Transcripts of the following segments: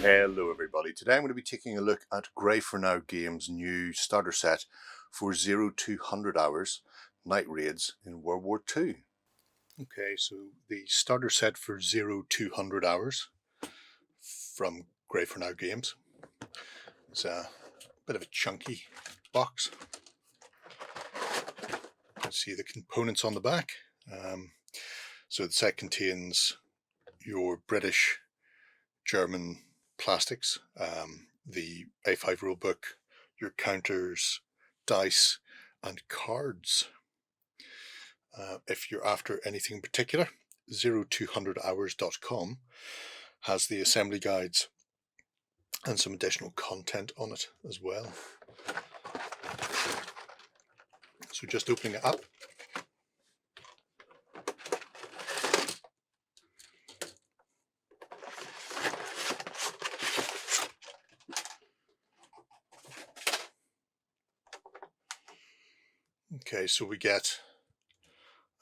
Hello everybody, today I'm going to be taking a look at Grey For Now Games' new starter set for 0-200 hours night raids in World War II. Okay, so the starter set for 0-200 hours from Grey For Now Games is a bit of a chunky box. You can see the components on the back. So the set contains your British, German plastics, the A5 rulebook, your counters, dice and cards. If you're after anything in particular, 0-200hours.com has the assembly guides and some additional content on it as well. So just opening it up. Okay, so we get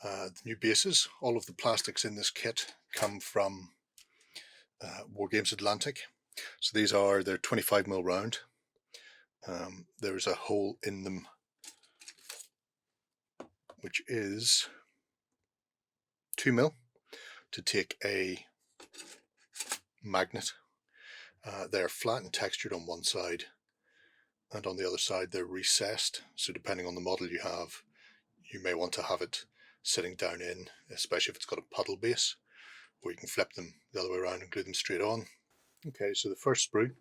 the new bases. All of the plastics in this kit come from Wargames Atlantic. So these are their 25mm round. There's a hole in them which is 2mm to take a magnet. They're flat and textured on one side, and on the other side they're recessed, so depending on the model you have, you may want to have it sitting down in, especially if it's got a puddle base, or you can flip them the other way around and glue them straight on. Okay, so the first sprue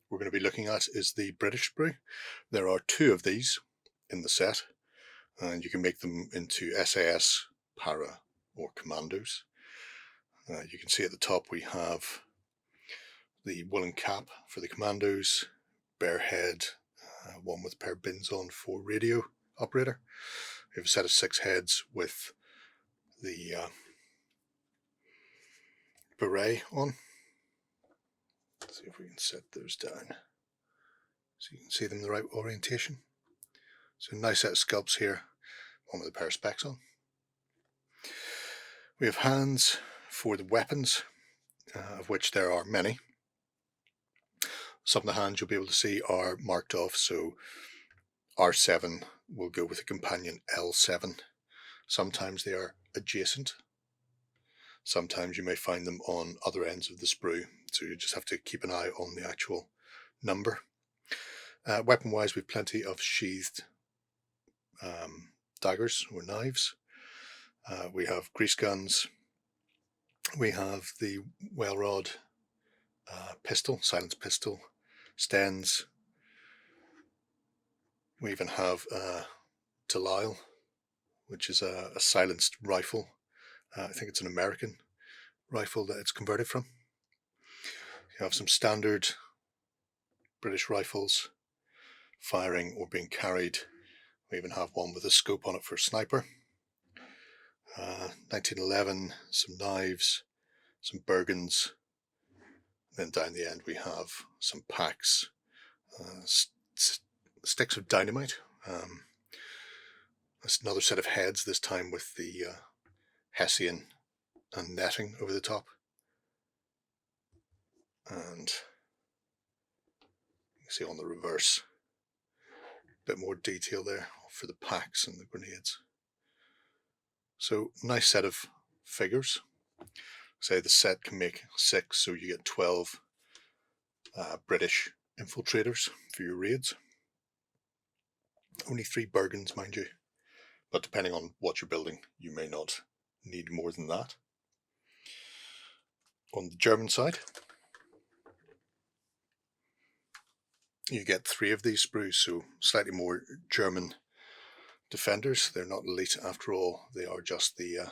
we're going to be looking at is the British sprue. There are 2 of these in the set, and you can make them into SAS, Para or Commandos. You can see at the top we have the woolen cap for the Commandos, bare head, one with a pair of bins on for radio operator. We have a set of 6 heads with the beret on. Let's see if we can set those down so you can see them in the right orientation. So nice set of sculpts here, one with a pair of specs on. We have hands for the weapons, of which there are many. Some of the hands you'll be able to see are marked off, so R7 will go with a companion L7. Sometimes they are adjacent. Sometimes you may find them on other ends of the sprue, so you just have to keep an eye on the actual number. Weapon-wise, we have plenty of sheathed daggers or knives. We have grease guns. We have the Welrod pistol, silenced pistol, Stens. We even have Delisle, which is a silenced rifle. I think it's an American rifle that it's converted from. You have some standard British rifles firing or being carried. We even have one with a scope on it for a sniper. 1911, some knives, some Bergens. Then down the end we have some packs, sticks of dynamite. That's another set of heads, this time with the Hessian and netting over the top. And you can see on the reverse, a bit more detail there for the packs and the grenades. So nice set of figures. Say the set can make 6, so you get 12 British infiltrators for your raids. Only 3 Bergens, mind you, but depending on what you're building, you may not need more than that. On the German side, you get 3 of these sprues, so slightly more German defenders. They're not elite after all, they are just the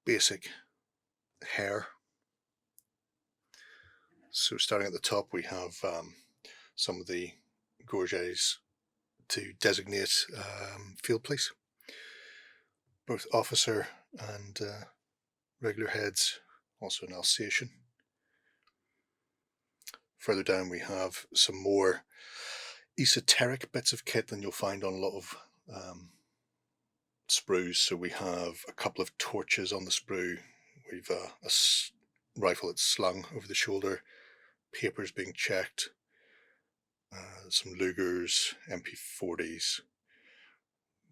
basic hair. So starting at the top we have some of the gorgets to designate field police, both officer and regular heads, also an Alsatian. Further down we have some more esoteric bits of kit than you'll find on a lot of sprues. So we have a couple of torches on the sprue, we've a rifle that's slung over the shoulder, papers being checked, some Lugers, MP40s,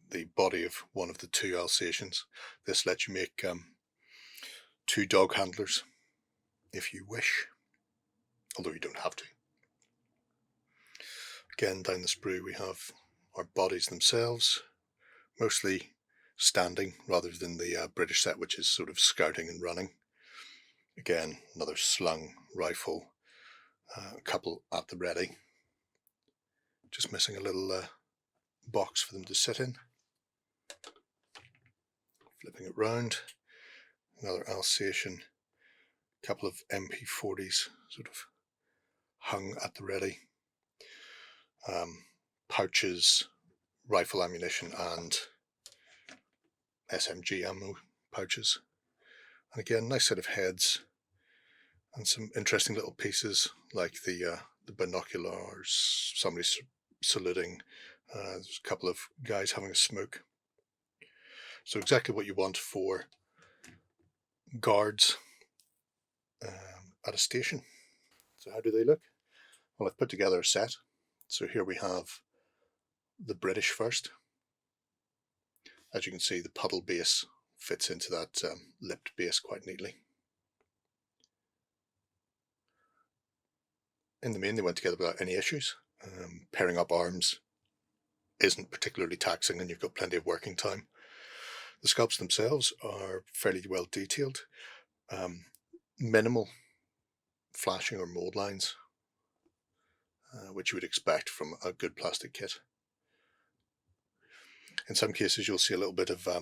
the body of one of the 2 Alsatians. This lets you make 2 dog handlers if you wish, although you don't have to. Again, down the sprue we have our bodies themselves, mostly standing rather than the British set, which is sort of scouting and running. Again, another slung rifle, a couple at the ready. Just missing a little box for them to sit in. Flipping it round, another Alsatian, a couple of MP40s sort of hung at the ready. Pouches, rifle ammunition and SMG ammo pouches. And again, nice set of heads and some interesting little pieces like the binoculars, somebody saluting, there's a couple of guys having a smoke. So exactly what you want for guards at a station. So how do they look? Well, I've put together a set. So here we have the British first. As you can see, the puddle base fits into that lipped base quite neatly. In the main, they went together without any issues. Pairing up arms isn't particularly taxing and you've got plenty of working time. The sculpts themselves are fairly well detailed. Minimal flashing or mold lines, which you would expect from a good plastic kit. In some cases you'll see a little bit of, I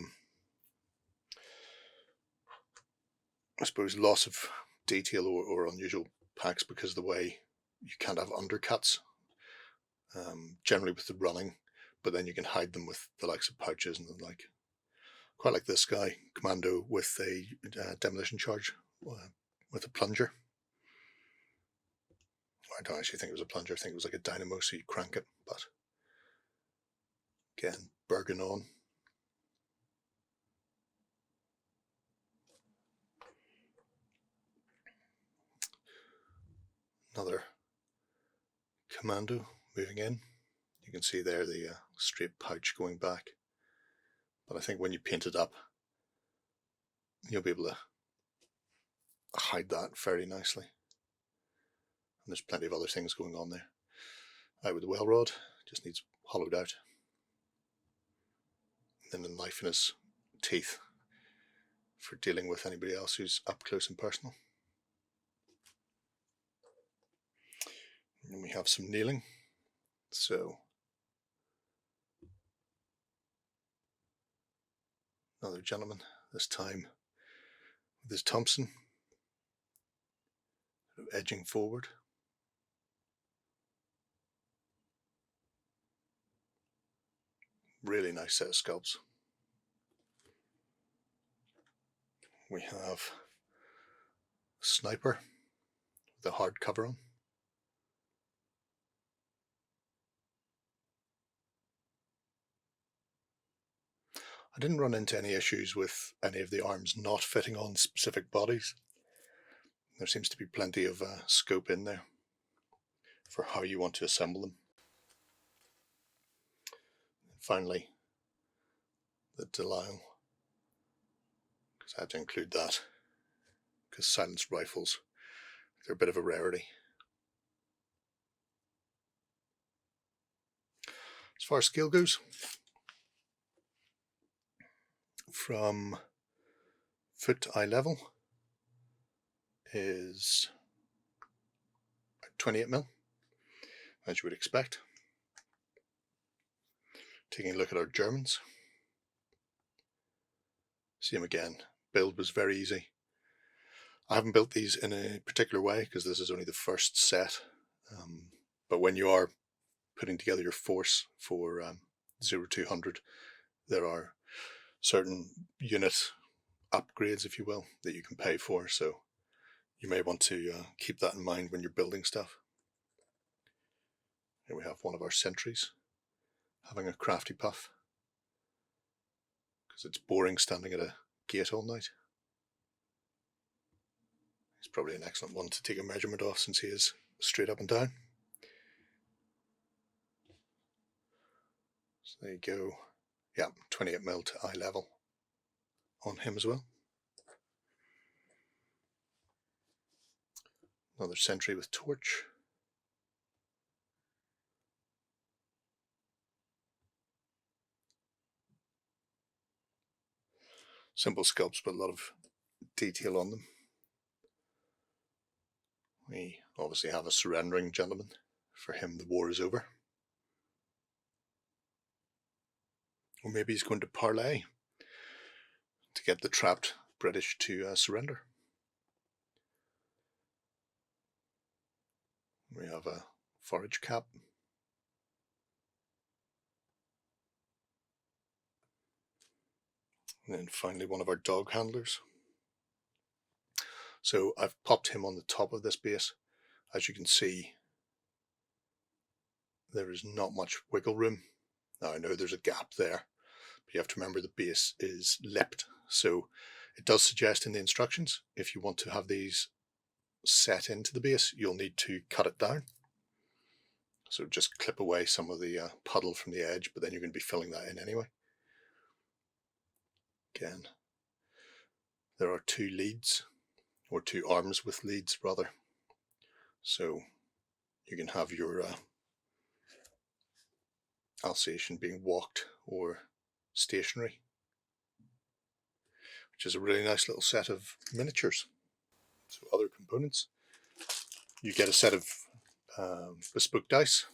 suppose, loss of detail or unusual packs because of the way you can't have undercuts, generally with the running, but then you can hide them with the likes of pouches and the like. Quite like this guy, Commando, with a demolition charge with a plunger. I don't actually think it was a plunger, I think it was like a dynamo, so you crank it, but again, Bergen on. Another Commando moving in. You can see there the straight pouch going back, but I think when you paint it up, you'll be able to hide that very nicely. And there's plenty of other things going on there. Out with the well rod, just needs hollowed out. And then a knife in his teeth for dealing with anybody else who's up close and personal. And we have some kneeling. So another gentleman, this time with his Thompson, edging forward. Really nice set of sculpts. We have a sniper with a hard cover on. I didn't run into any issues with any of the arms not fitting on specific bodies. There seems to be plenty of scope in there for how you want to assemble them. And finally, the Delisle, because I had to include that, because silenced rifles, they're a bit of a rarity. As far as scale goes, from foot to eye level is 28mm, as you would expect. Taking a look at our Germans, see them again. Build was very easy. I haven't built these in a particular way because this is only the first set, but when you are putting together your force for 0-200, there are certain unit upgrades, if you will, that you can pay for, so you may want to keep that in mind when you're building stuff. Here we have one of our sentries having a crafty puff, because it's boring standing at a gate all night. It's probably an excellent one to take a measurement off since he is straight up and down. So there you go. Yeah, 28mm to eye level on him as well. Another sentry with torch. Simple sculpts, but a lot of detail on them. We obviously have a surrendering gentleman. For him, the war is over. Or maybe he's going to parlay to get the trapped British to surrender. We have a forage cap. And then finally one of our dog handlers. So I've popped him on the top of this base. As you can see, there is not much wiggle room. Now I know there's a gap there, but you have to remember the base is lipped. So it does suggest in the instructions, if you want to have these set into the base, you'll need to cut it down. So just clip away some of the puddle from the edge, but then you're going to be filling that in anyway. Again, there are two leads, or two arms with leads rather. So you can have your Alsatian being walked or stationary, which is a really nice little set of miniatures. So other components, you get a set of bespoke dice.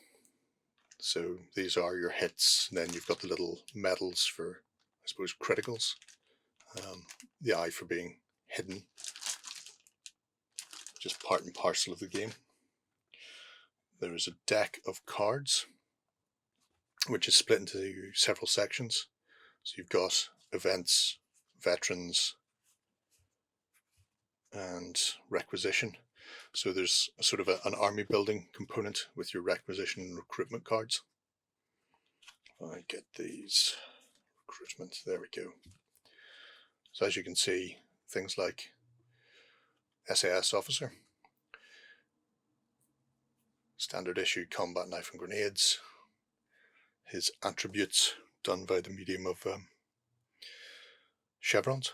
So these are your hits, and then you've got the little medals for, I suppose, criticals. The eye for being hidden, just part and parcel of the game. There is a deck of cards, which is split into several sections. So you've got events, veterans, and requisition. So there's a sort of an army building component with your requisition and recruitment cards. I get these recruitment, there we go. So as you can see, things like SAS officer, standard issue combat knife and grenades, his attributes done by the medium of chevrons.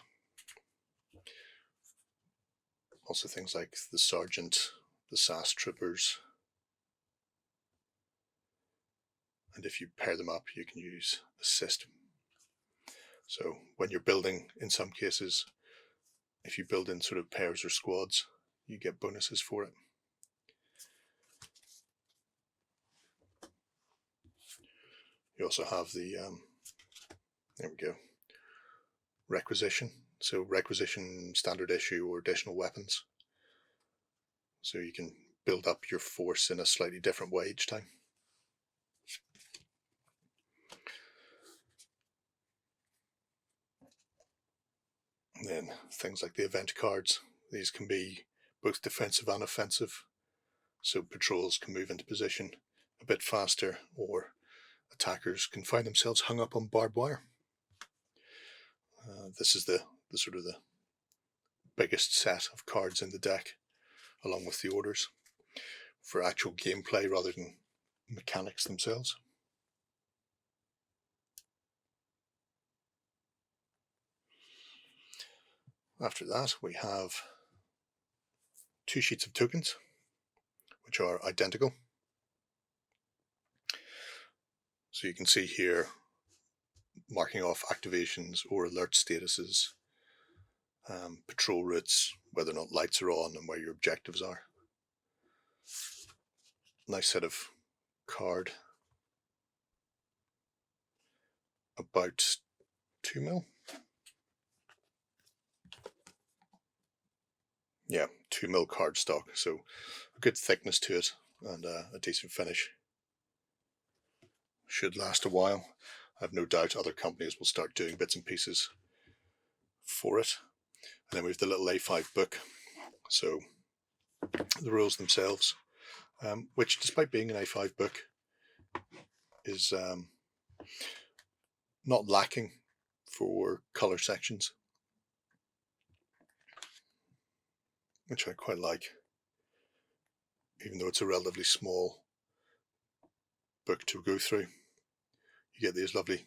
Also things like the sergeant, the SAS troopers, and if you pair them up you can use assist. So when you're building, in some cases, if you build in sort of pairs or squads, you get bonuses for it. You also have the, there we go, requisition. So requisition, standard issue, or additional weapons. So you can build up your force in a slightly different way each time. And then things like the event cards. These can be both defensive and offensive. So patrols can move into position a bit faster, or attackers can find themselves hung up on barbed wire. This is the sort of the biggest set of cards in the deck, along with the orders, for actual gameplay rather than mechanics themselves. After that, we have two sheets of tokens, which are identical. So you can see here, marking off activations or alert statuses, patrol routes, whether or not lights are on, and where your objectives are. Nice set of card, about 2mm. Yeah, 2mm cardstock, so a good thickness to it and a decent finish. Should last a while. I have no doubt other companies will start doing bits and pieces for it. And then we have the little A5 book, so the rules themselves, which despite being an A5 book is not lacking for colour sections. which I quite like, even though it's a relatively small book to go through. You get these lovely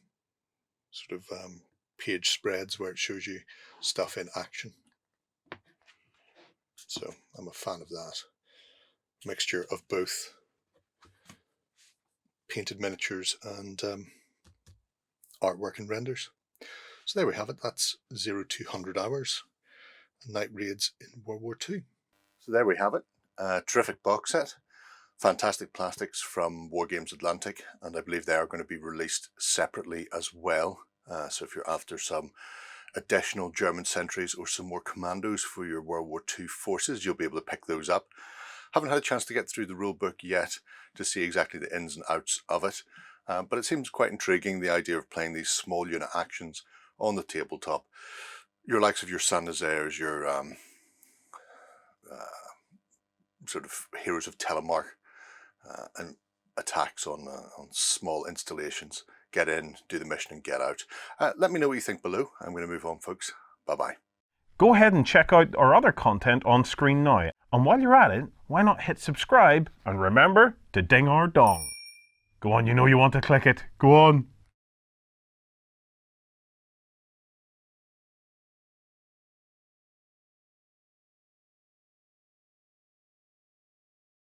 sort of page spreads where it shows you stuff in action. So I'm a fan of that. Mixture of both painted miniatures and artwork and renders. So there we have it. That's 0 to 100 hours night raids in World War II. So there we have it. Terrific box set. Fantastic plastics from Wargames Atlantic, and I believe they are going to be released separately as well. So if you're after some additional German sentries or some more commandos for your World War II forces, you'll be able to pick those up. Haven't had a chance to get through the rulebook yet to see exactly the ins and outs of it, but it seems quite intriguing, the idea of playing these small unit actions on the tabletop. Your likes of your Saint-Nazaires, your sort of heroes of Telemark, and attacks on small installations. Get in, do the mission and get out. Let me know what you think below. I'm going to move on, folks. Bye-bye. Go ahead and check out our other content on screen now. And while you're at it, why not hit subscribe and remember to ding our dong. Go on, you know you want to click it. Go on.